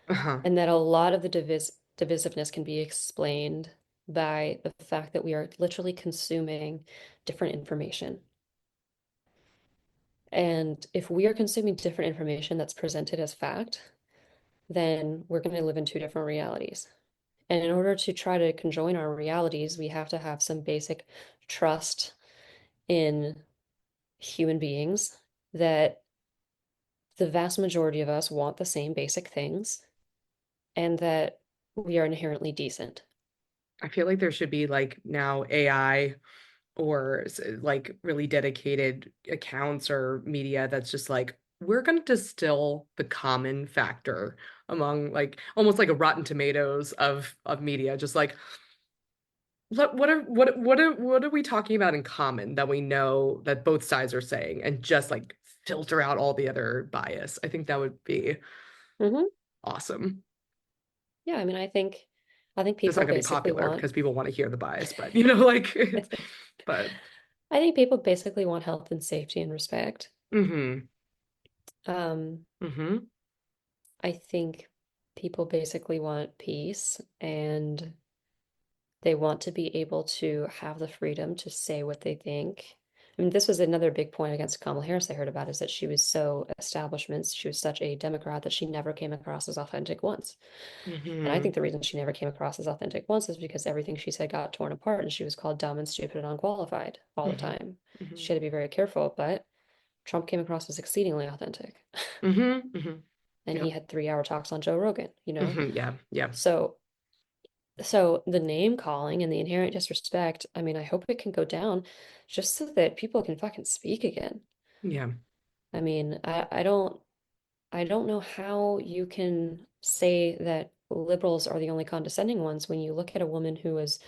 Uh-huh. and that a lot of the divisiveness can be explained by the fact that we are literally consuming different information. And if we are consuming different information that's presented as fact, then we're going to live in two different realities. And in order to try to conjoin our realities, we have to have some basic trust in human beings that the vast majority of us want the same basic things and that we are inherently decent. I feel like there should be like now AI or like really dedicated accounts or media that's just like we're going to distill the common factor among like almost like a Rotten Tomatoes of media just like what are we talking about in common that we know that both sides are saying and just like filter out all the other bias. I think that would be Hmm. awesome. Yeah, I mean, I think That's not people going to be basically popular want because people want to hear the bias, but you know, like, but I think people basically want health and safety and respect. mm-hmm, Um, mm-hmm, I think people basically want peace and they want to be able to have the freedom to say what they think. I mean, this was another big point against Kamala Harris I heard about is that she was so establishments, she was such a Democrat that she never came across as authentic once. And I mm-hmm, think the reason she never came across as authentic once is because everything she said got torn apart and she was called dumb and stupid and unqualified all the mm-hmm, time. mm-hmm, She had to be very careful, but Trump came across as exceedingly authentic. mm-hmm, mm-hmm. And he Yep. had 3 hour talks on Joe Rogan. Mm-hmm, yeah, yeah, So the name calling and the inherent disrespect, I mean, I hope it can go down just so that people can fucking speak again. yeah. I mean, I don't know how you can say that liberals are the only condescending ones when you look at a woman who was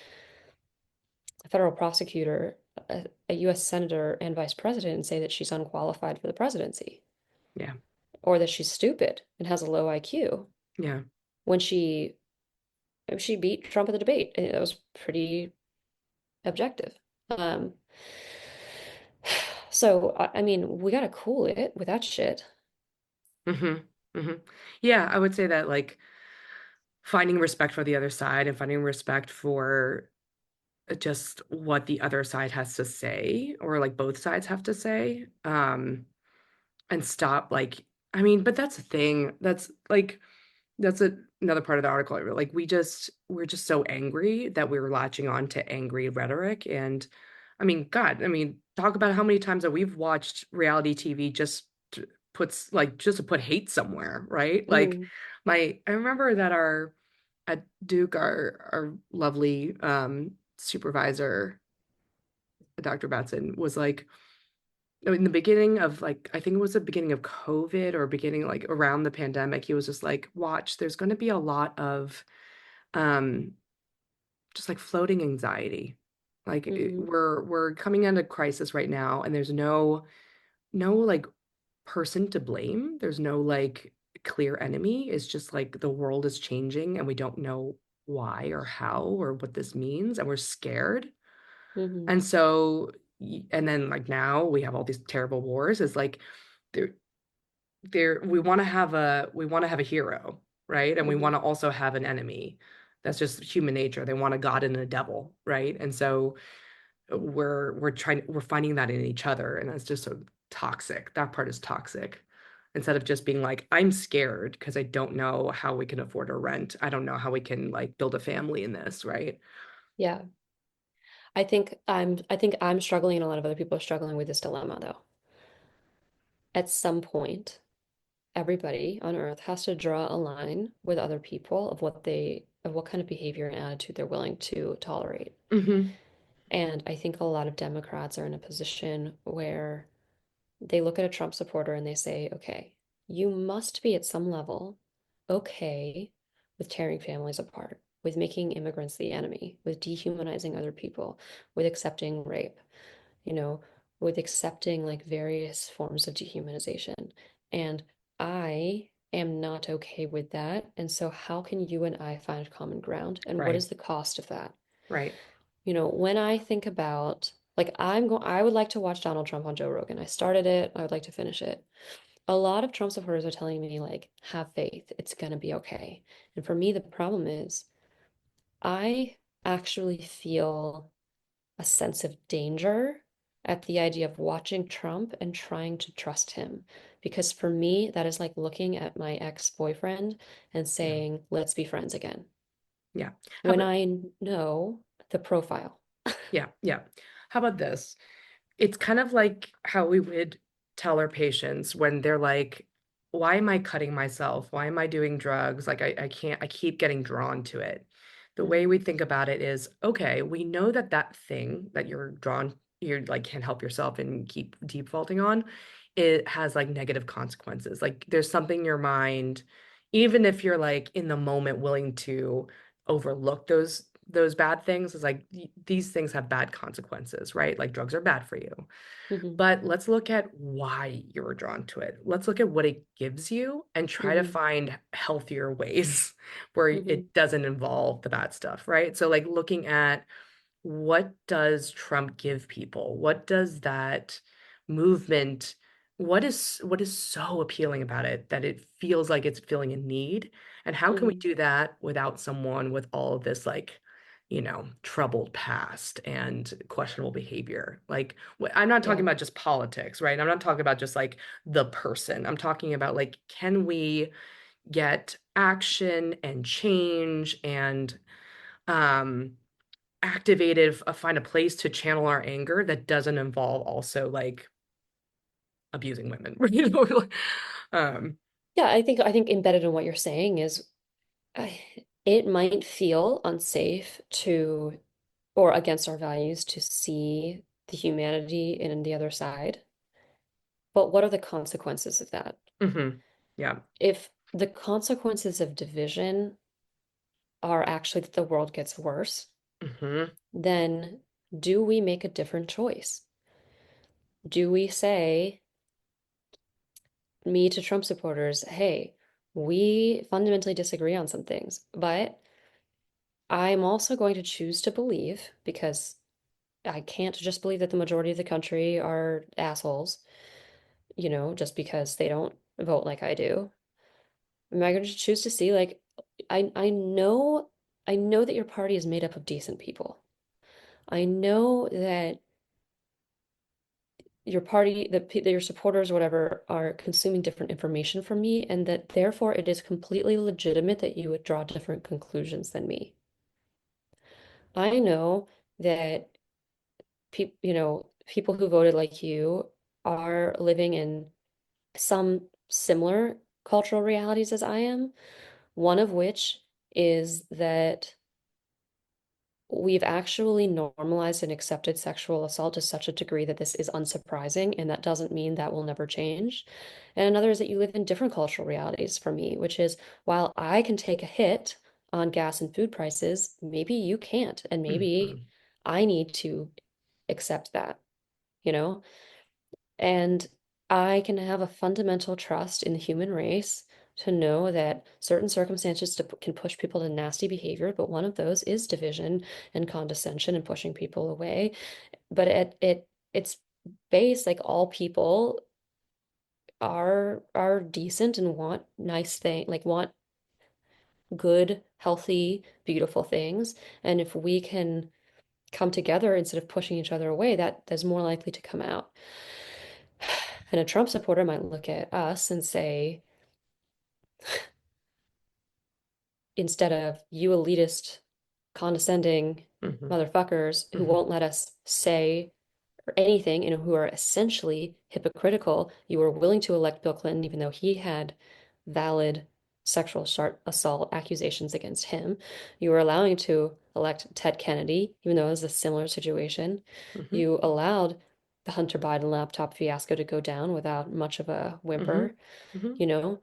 a federal prosecutor, a US senator and vice president and say that she's unqualified for the presidency Yeah, or that she's stupid and has a low IQ yeah. when she beat Trump in the debate. And it was pretty objective. Um, so I mean, we gotta cool it with that shit. Mm-hmm, mm-hmm. Yeah, I would say that like finding respect for the other side and finding respect for just what the other side has to say or like both sides have to say. And stop like I mean, but that's the thing. That's like that's another part of the article. Like we're just so angry that we're latching on to angry rhetoric. And I mean, God, I mean, talk about how many times that we've watched reality TV just puts like just to put hate somewhere, right? Like Mm, I remember that our at Duke, our lovely supervisor, Dr. Batson, was like in the beginning of like I think it was the beginning of COVID or beginning like around the pandemic, he was just like, watch, there's going to be a lot of um just like floating anxiety. Like mm, we're coming into crisis right now, and there's no like person to blame. There's no like clear enemy. It's just like the world is changing, and we don't know why or how or what this means, and we're scared. mm, And so, and then like now we have all these terrible wars. It's like there, we want to have a hero, right? And we mm, want to also have an enemy. That's just human nature. They want a god and a devil, right? And so we're finding that in each other, and that's just so toxic. That part is toxic. Instead of just being like, I'm scared because I don't know how we can afford a rent. I don't know how we can like build a family in this, right? yeah. I think I'm struggling and a lot of other people are struggling with this dilemma though. At some point, everybody on earth has to draw a line with other people of what kind of behavior and attitude they're willing to tolerate. Mm-hmm. And I think a lot of Democrats are in a position where they look at a Trump supporter and they say, okay, you must be at some level okay with tearing families apart, with making immigrants the enemy, with dehumanizing other people, with accepting rape, you know, with accepting like various forms of dehumanization. And I am not okay with that. And so, how can you and I find common ground? And what Right. is the cost of that? Right. When I think about like I would like to watch Donald Trump on Joe Rogan. I started it, I would like to finish it. A lot of Trump supporters are telling me like have faith, it's gonna be okay. And for me the problem is I actually feel a sense of danger at the idea of watching Trump and trying to trust him. Because for me, that is like looking at my ex-boyfriend and Yeah. saying, let's be friends again. Yeah. How When about I know the profile. yeah, yeah. How about this? It's kind of like how we would tell our patients when they're like, why am I cutting myself? Why am I doing drugs? Like I can't, I keep getting drawn to it. The way Mhm, we think about it is, okay, we know that that thing that you're drawn, you're like can't help yourself and keep defaulting on, it has like negative consequences. Like there's something in your mind, even if you're like in the moment willing to overlook those bad things, is like these things have bad consequences, right? Like drugs are bad for you. mhm, But let's look at why you were drawn to it. Let's look at what it gives you and try to mhm, find healthier ways where mhm, it doesn't involve the bad stuff, right? So like looking at what does Trump give people? What does that movement, what is so appealing about it that it feels like it's filling a need? And how can we mhm. do that without someone with all of this like, troubled past and questionable behavior? Like I'm not talking Yeah. about just politics, right? I'm not talking about just like the person. I'm talking about like, can we get action and change and um activated, find a place to channel our anger that doesn't involve also like abusing women. Um, Yeah, I think embedded in what you're saying is I, it might feel unsafe to or against our values to see the humanity in the other side. But what are the consequences of that? mhm. Yeah. If the consequences of division are actually that the world gets worse, Hmm. then do we make a different choice? Do we say, me to Trump supporters, hey, we fundamentally disagree on some things, but I'm also going to choose to believe, because I can't just believe that the majority of the country are assholes, just because they don't vote like I do. Am I going to choose to see like I know that your party is made up of decent people. I know that your party, that your supporters, whatever, are consuming different information from me, and that therefore it is completely legitimate that you would draw different conclusions than me. I know that people who voted like you are living in some similar cultural realities as I am, one of which is that we've actually normalized and accepted sexual assault to such a degree that this is unsurprising, and that doesn't mean that will never change. And another is that you live in different cultural realities for me, which is while I can take a hit on gas and food prices, maybe you can't, and maybe Hmm. I need to accept that, you know? And I can have a fundamental trust in the human race to know that certain circumstances can push people to nasty behavior, but one of those is division and condescension and pushing people away. But its base, like all people are decent and want nice thing, like want good, healthy, beautiful things. And if we can come together instead of pushing each other away, that's more likely to come out. And a Trump supporter might look at us and say, instead of you elitist, condescending Hmm. motherfuckers who Hmm. won't let us say or anything and who are essentially hypocritical, you were willing to elect Bill Clinton even though he had valid sexual assault accusations against him. You were allowing to elect Ted Kennedy, even though it was a similar situation. Hmm. You allowed the Hunter Biden laptop fiasco to go down without much of a Hmm. whimper, Hmm. you know?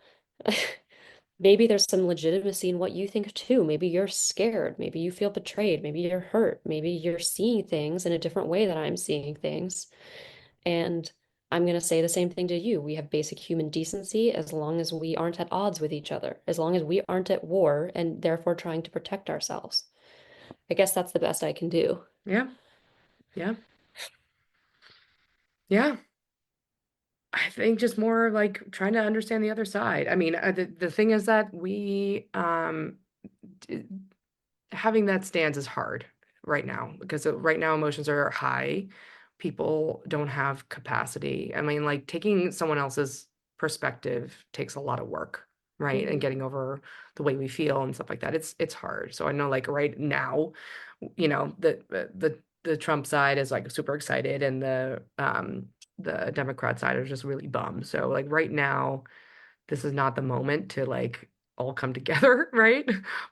Maybe there's some legitimacy in what you think too. Maybe you're scared. Maybe you feel betrayed. Maybe you're hurt. Maybe you're seeing things in a different way that I'm seeing things. And I'm going to say the same thing to you. We have basic human decency as long as we aren't at odds with each other, as long as we aren't at war and therefore trying to protect ourselves. I guess that's the best I can do. Yeah. Yeah. Yeah. I think just more like trying to understand the other side. I mean, the thing is that d having that stance is hard right now because right now emotions are high. People don't have capacity. I mean, like taking someone else's perspective takes a lot of work, right? And Hmm. getting over the way we feel and stuff like that. It's hard. So I know like right now, the Trump side is like super excited and the Democrat side is just really bummed. So like right now this is not the moment to like all come together, right?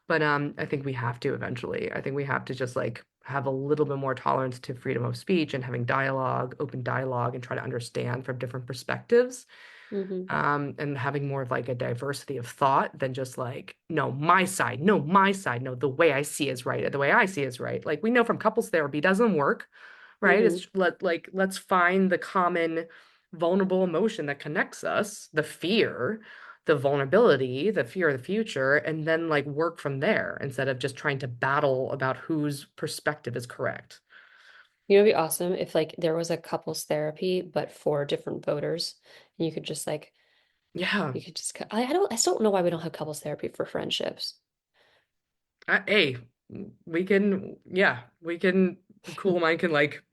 But I think we have to eventually. I think we have to just like have a little bit more tolerance to freedom of speech and having dialogue, open dialogue, and try to understand from different perspectives. Hmm. And having more of like a diversity of thought than just like, no, my side, no, my side, no, the way I see is right, the way I see is right. Like we know from couples therapy doesn't work, right? Hmm. It's let's find the common vulnerable emotion that connects us, the fear, the vulnerability, the fear of the future, and then like work from there instead of just trying to battle about whose perspective is correct. You know, it'd be awesome if like there was a couples therapy, but for different voters, and you could just like Yeah. you could just I still don't know why we don't have couples therapy for friendships. Hey, we can, yeah, we can, Cool Mind can like,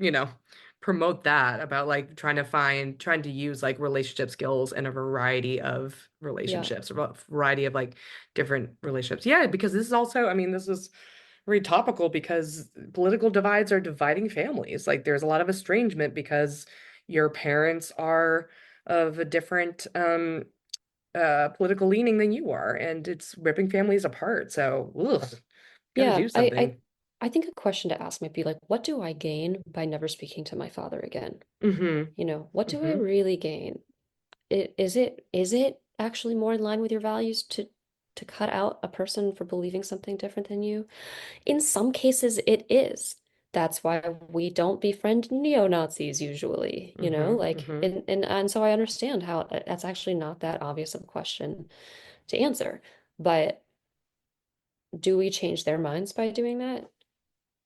promote that about like trying to use like relationship skills in a variety of Yeah. relationships, a variety of like different relationships. Yeah, because this is also, I mean, this is very topical because political divides are dividing families. Like there's a lot of estrangement because your parents are of a different political leaning than you are, and it's ripping families apart. So, ugh, gotta Yeah, do something. I think a question to ask might be like, what do I gain by never speaking to my father again? Hmm. You know, what do I Hmm. really gain? Is it actually more in line with your values to cut out a person for believing something different than you? In some cases, it is. That's why we don't befriend neo-Nazis usually, you know, Hmm. like Hmm. and so I understand how that's actually not that obvious of a question to answer. But do we change their minds by doing that?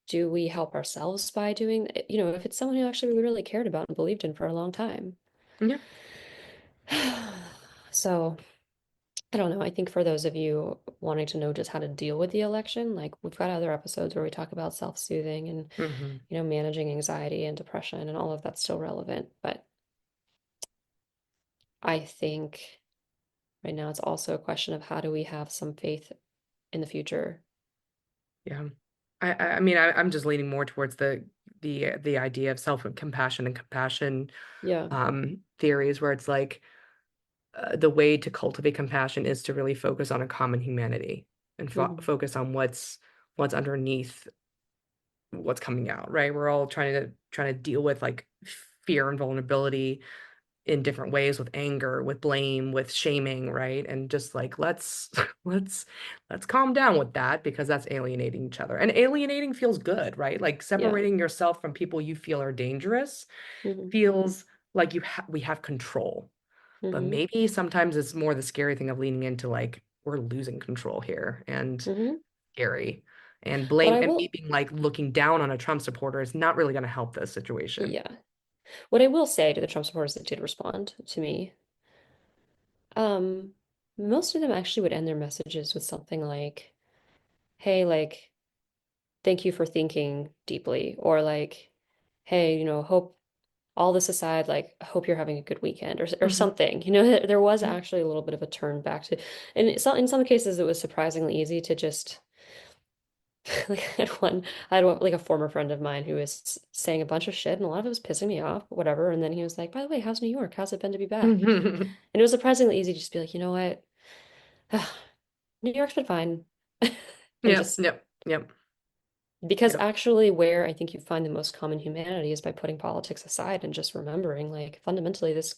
Do we help ourselves by doing, you know, if it's someone who actually we really cared about and believed in for a long time? Yeah. So, I don't know. I think for those of you wanting to know just how to deal with the election, like we've got other episodes where we talk about self-soothing and, Hmm. you know, managing anxiety and depression and all of that's still relevant. But I think right now it's also a question of how do we have some faith in the future? Yeah. I mean, I'm just leaning more towards the idea of self-compassion and compassion Yeah. theories where it's like the way to cultivate compassion is to really focus on a common humanity and Hmm. focus on what's underneath what's coming out, right? We're all trying to deal with like fear and vulnerability in different ways with anger, with blame, with shaming, right? And just like let's let's calm down with that because that's alienating each other. And alienating feels good, right? Like Yeah. separating yourself from people you feel are dangerous Hmm. feels like we have control. But Hmm. maybe sometimes it's more the scary thing of leaning into like we're losing control here and Hmm. scary. And What blame I and me will, being like looking down on a Trump supporter is not really going to help this situation. yeah. What I will say to the Trump supporters that did respond to me, um, most of them actually would end their messages with something like, hey, like, thank you for thinking deeply, or like, hey, you know, hope all this aside, like, I hope you're having a good weekend, or Hmm. something. You know, there was actually a little bit of a turn back to, and in some cases, it was surprisingly easy to just like I had one like a former friend of mine who was saying a bunch of shit, and a lot of it was pissing me off, whatever. And then he was like, "By the way, how's New York? How's it been to be back?" And it was surprisingly easy to just be like, you know what? New York's been fine. And Yep, just yep, yep, because yep. actually where I think you find the most common humanity is by putting politics aside and just remembering like fundamentally this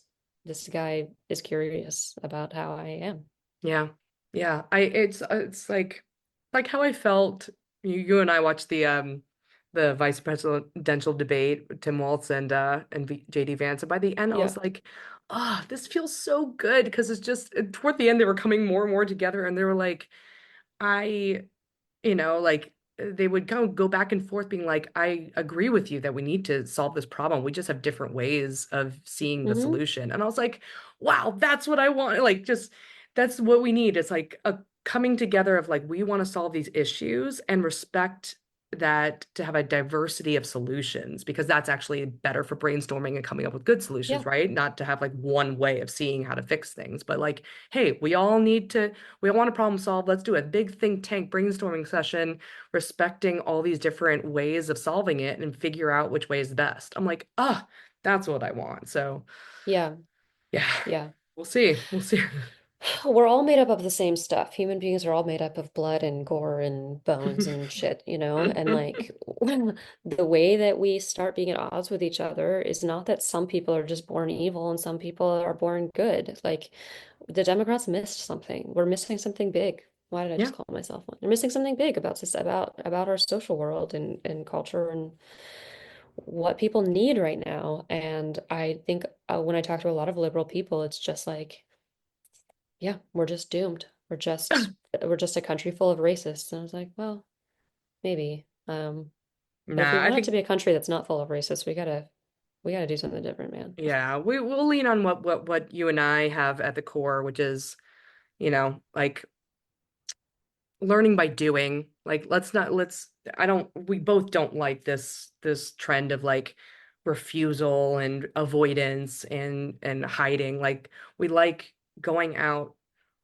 guy is curious about how I am. Yeah. Yeah. It's like how I felt you and I watched the vice presidential debate, Tim Walz and JD Vance. And by the end I Yeah. was like, oh, this feels so good because it's just toward the end they were coming more and more together and they were like, I like they would kind of go back and forth being like, I agree with you that we need to solve this problem. We just have different ways of seeing the Hmm. solution. And I was like, wow, that's what I want. Like, just that's what we need. It's like a coming together of like, we want to solve these issues and respect that to have a diversity of solutions because that's actually better for brainstorming and coming up with good Yeah. solutions, right? Not to have like one way of seeing how to fix things, but like, hey, we all want to problem solve. Let's do a big think tank brainstorming session, respecting all these different ways of solving it and figure out which way is best. I'm like, ah, that's what I want. So, Yeah. yeah, Yeah. we'll see. We'll see. We're all made up of the same stuff. Human beings are all made up of blood and gore and bones and shit, you know? And like the way that we start being at odds with each other is not that some people are just born evil and some people are born good. Like the Democrats missed something. We're missing something big. Why did I Yeah. just call myself one? They're missing something big about this, about our social world and culture and what people need right now. And I think when I talk to a lot of liberal people, it's just like yeah, we're just doomed. We're just a country full of racists. And I was like, well, maybe. But if we Nah, I want it to think be a country that's not full of racists, we gotta do something different, man. yeah, we'll lean on what you and I have at the core, which is, like learning by doing. Like let's not let's I don't we both don't like this trend of like refusal and avoidance and hiding. Like we like going out,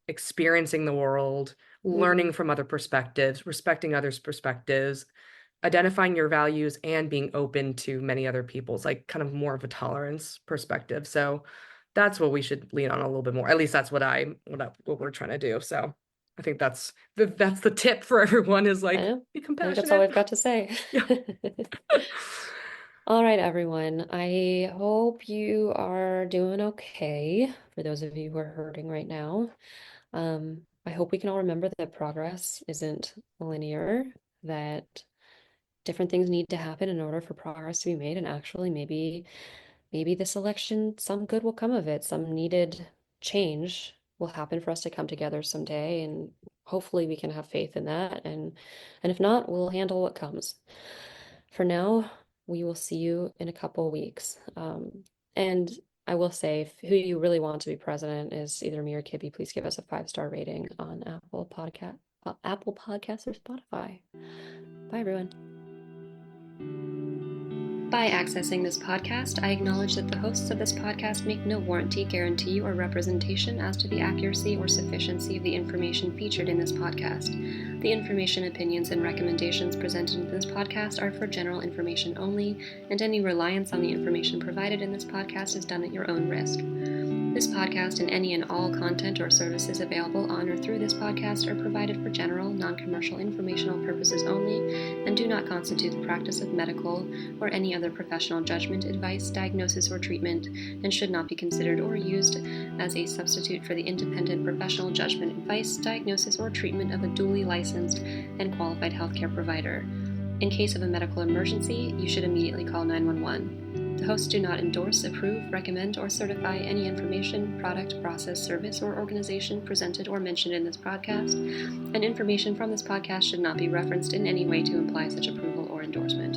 experiencing the world, learning Hmm. from other perspectives, respecting others' perspectives, identifying your values and being open to many other people's, like kind of more of a tolerance perspective. So that's what we should lean on a little bit more. At least that's what we're trying to do. So I think that's the tip for everyone is I like know. be I think that's all compassionate. we've got to say. Yeah. All right, everyone. I hope you are doing okay. For those of you who are hurting right now, I hope we can all remember that progress isn't linear, that different things need to happen in order for progress to be made, and actually maybe this election, some good will come of it. Some needed change will happen for us to come together someday, and hopefully we can have faith in that. And if not, we'll handle what comes. For now, we will see you in a couple weeks. And I will say, if who you really want to be president is either me or Kibby, please give us a 5-star rating on Apple Podcasts or Spotify. Bye, everyone. By accessing this podcast, I acknowledge that the hosts of this podcast make no warranty, guarantee, or representation as to the accuracy or sufficiency of the information featured in this podcast. The information, opinions, and recommendations presented in this podcast are for general information only, and any reliance on the information provided in this podcast is done at your own risk. This podcast and any and all content or services available on or through this podcast are provided for general, non-commercial informational purposes only and do not constitute the practice of medical or any other professional judgment, advice, diagnosis, or treatment and should not be considered or used as a substitute for the independent professional judgment, advice, diagnosis, or treatment of a duly licensed and qualified healthcare provider. In case of a medical emergency, you should immediately call 911. The hosts do not endorse, approve, recommend, or certify any information, product, process, service, or organization presented or mentioned in this podcast, and information from this podcast should not be referenced in any way to imply such approval or endorsement.